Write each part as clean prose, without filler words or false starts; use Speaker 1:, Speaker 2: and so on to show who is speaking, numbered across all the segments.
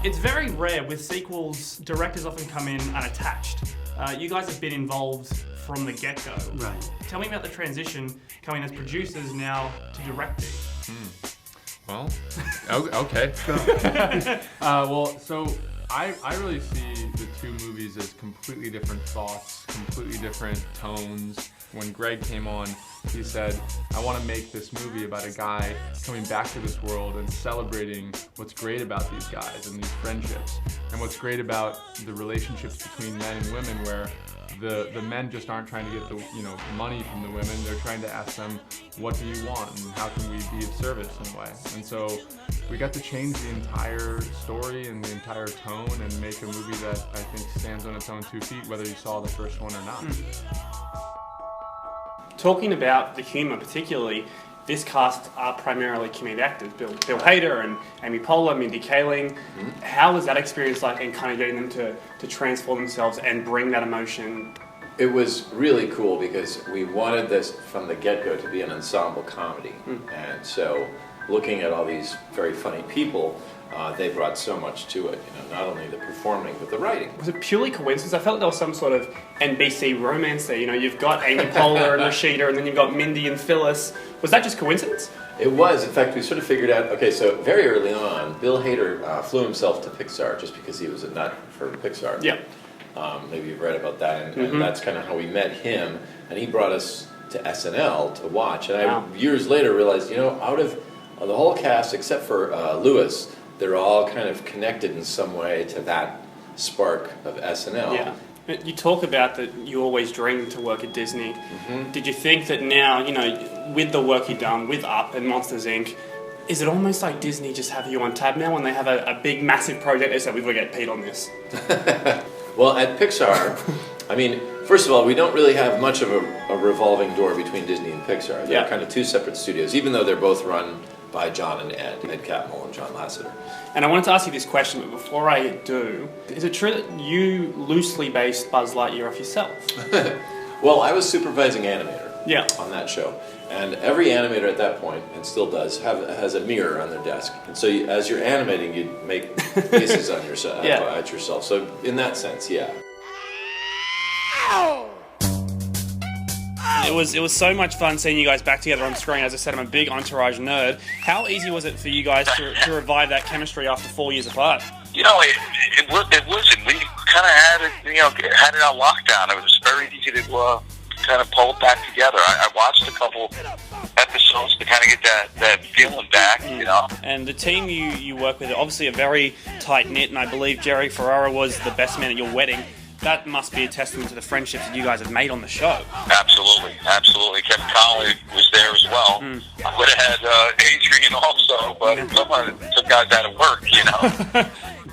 Speaker 1: It's very rare with sequels, directors often come in unattached. You guys have been involved from the get-go.
Speaker 2: Right.
Speaker 1: Tell me about the transition coming as producers now to directing.
Speaker 3: Well, okay. So I really see the two movies as completely different thoughts, completely different tones. When Greg came on, he said, I want to make this movie about a guy coming back to this world and celebrating what's great about these guys and these friendships, and what's great about the relationships between men and women, where the men just aren't trying to get the money from the women. They're trying to ask them, what do you want and how can we be of service in a way. And so we got to change the entire story and the entire tone and make a movie that I think stands on its own 2 feet, whether you saw the first one or not.
Speaker 1: Talking about the humour particularly, this cast are primarily comedic actors. Bill Hader and Amy Poehler, Mindy Kaling. How was that experience like, and kind of getting them to transform themselves and bring that emotion?
Speaker 4: It was really cool because we wanted this from the get-go to be an ensemble comedy. And so looking at all these very funny people, they brought so much to it, not only the performing, but the writing.
Speaker 1: Was it purely coincidence? I felt like there was some sort of NBC romance there. You've got Amy Poehler and Rashida, and then you've got Mindy and Phyllis. Was that just coincidence?
Speaker 4: It was. In fact, we sort of figured out, okay, so very early on, Bill Hader flew himself to Pixar just because he was a nut for Pixar.
Speaker 1: Yeah.
Speaker 4: Maybe you've read about that, and that's kind of how we met him, and he brought us to SNL to watch. And I years later realized, out of the whole cast, except for Lewis, they're all kind of connected in some way to that spark of SNL.
Speaker 1: Yeah. You talk about that you always dreamed to work at Disney. Did you think that now, with the work you've done with Up and Monsters, Inc., is it almost like Disney just have you on tab now when they have a big, massive project? They say, we've got to get paid on this.
Speaker 4: Well, at Pixar, first of all, we don't really have much of a revolving door between Disney and Pixar. They're kind of two separate studios, even though they're both run by John and Ed Catmull and John Lasseter.
Speaker 1: And I wanted to ask you this question, but before I do, is it true that you loosely based Buzz Lightyear off yourself?
Speaker 4: Well, I was supervising animator on that show. And every animator at that point, and still does, has a mirror on their desk. And so as you're animating, you make faces on yourself, at yourself. So in that sense, yeah.
Speaker 1: It was so much fun seeing you guys back together on screen. As I said, I'm a big Entourage nerd. How easy was it for you guys to revive that chemistry after 4 years apart?
Speaker 5: It wasn't. We kind of had it, had it on lockdown. It was very easy to kind of pull it back together. I watched a couple episodes to kind of get that feeling back,
Speaker 1: And the team you work with are obviously a very tight-knit, and I believe Jerry Ferrara was the best man at your wedding. That must be a testament to the friendships that you guys have made on the show.
Speaker 5: Absolutely. Kevin Conley was there as well. I would have had Adrian also, but someone took guys out of work,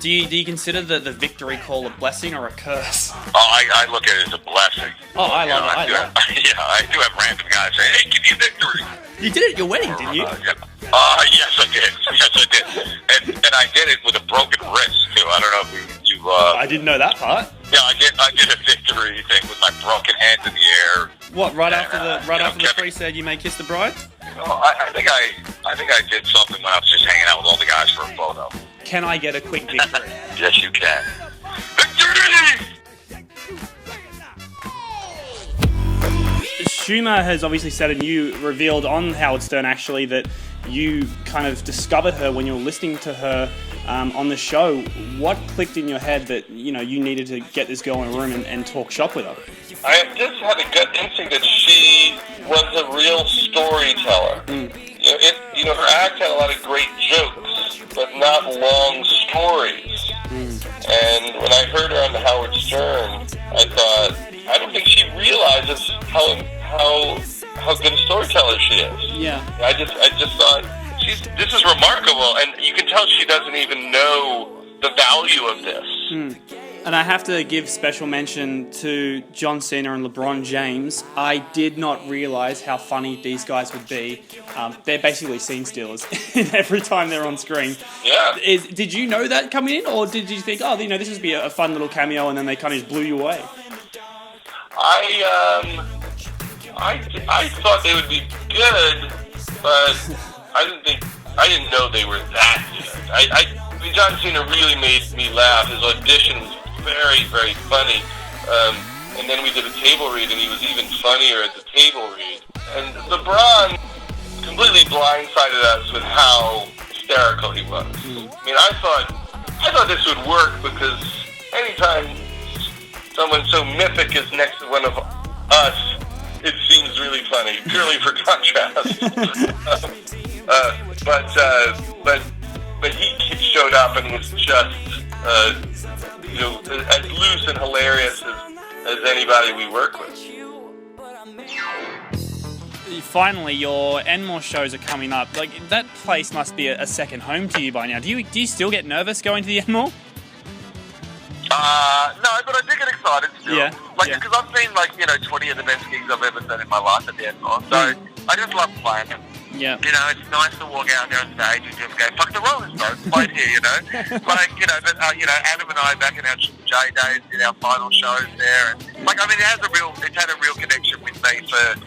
Speaker 1: Do you consider the victory call a blessing or a curse?
Speaker 5: Oh, I look at it as a blessing.
Speaker 1: Oh, I love it.
Speaker 5: I do have random guys say, hey, give me a victory.
Speaker 1: You did it at your wedding, didn't you?
Speaker 5: Yes, I did. And I did it with a broken wrist, too. I don't know if you
Speaker 1: I didn't know that part.
Speaker 5: Yeah, I did a victory thing with my broken hand in the air.
Speaker 1: What, after the priest said you may kiss the bride?
Speaker 5: I think I did something when I was just hanging out with all the guys for a photo.
Speaker 1: Can I get a quick victory?
Speaker 5: Yes, you can. Victory!
Speaker 1: Schumer has obviously said, and you revealed on Howard Stern actually, that you kind of discovered her when you were listening to her on the show. What clicked in your head that you needed to get this girl in a room and talk shop with her?
Speaker 5: I just had a gut instinct that she was a real storyteller. Her act had a lot of great jokes, but not long stories. And when I heard her on the Howard Stern, I thought, I don't think she realizes how good a storyteller she is.
Speaker 1: Yeah.
Speaker 5: I just thought this is remarkable, and you can tell she doesn't even know the value of this.
Speaker 1: And I have to give special mention to John Cena and LeBron James. I did not realize how funny these guys would be. They're basically scene stealers every time they're on screen.
Speaker 5: Yeah.
Speaker 1: Did you know that coming in, or did you think, this would be a fun little cameo, and then they kind of just blew you away?
Speaker 5: I thought they would be good, but I didn't know they were that good. mean, John Cena really made me laugh. His audition was very, very funny. And then we did a table read, and he was even funnier at the table read. And LeBron completely blindsided us with how hysterical he was. I mean, I thought this would work because anytime someone so mythic is next to one of us, it seems really funny, purely for contrast. But he showed up and was just, as loose and hilarious as anybody we work with.
Speaker 1: Finally, your Enmore shows are coming up. Like, that place must be a second home to you by now. Do you still get nervous going to the Enmore?
Speaker 5: No, but I do get excited still.
Speaker 1: Yeah.
Speaker 5: Because I've seen 20 of the best gigs I've ever done in my life at the Enmore. So I just love playing it.
Speaker 1: Yeah.
Speaker 5: It's nice to walk out there on stage and just go, fuck the Rollers, bro. Played here, but Adam and I back in our Triple J days did our final shows there. And, it's had a real connection with me for,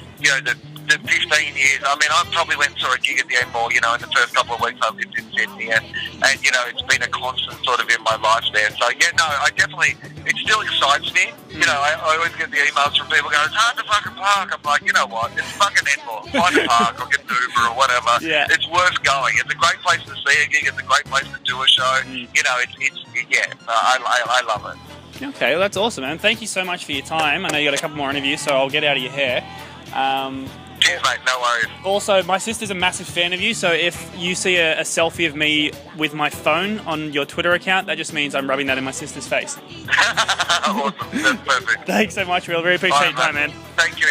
Speaker 5: the 15 years. I mean, I probably went and saw a gig at the Enmore, in the first couple of weeks I lived in Sydney, and it's been a constant sort of in my life there. So, I definitely, it still excites me. I always get the emails from people going, it's hard to fucking park. I'm like, you know what, it's fucking Enmore. Find a park or get an Uber or whatever.
Speaker 1: Yeah.
Speaker 5: It's worth going. It's a great place to see a gig. It's a great place to do a show. I love it.
Speaker 1: Okay, well, that's awesome, man. Thank you so much for your time. I know you got a couple more interviews, so I'll get out of your hair.
Speaker 5: Cheers, mate. No worries.
Speaker 1: Also, my sister's a massive fan of you, so if you see a selfie of me with my phone on your Twitter account, that just means I'm rubbing that in my sister's face.
Speaker 5: Awesome. That's perfect.
Speaker 1: Thanks so much, Will. Really appreciate your time, man.
Speaker 5: Thank you.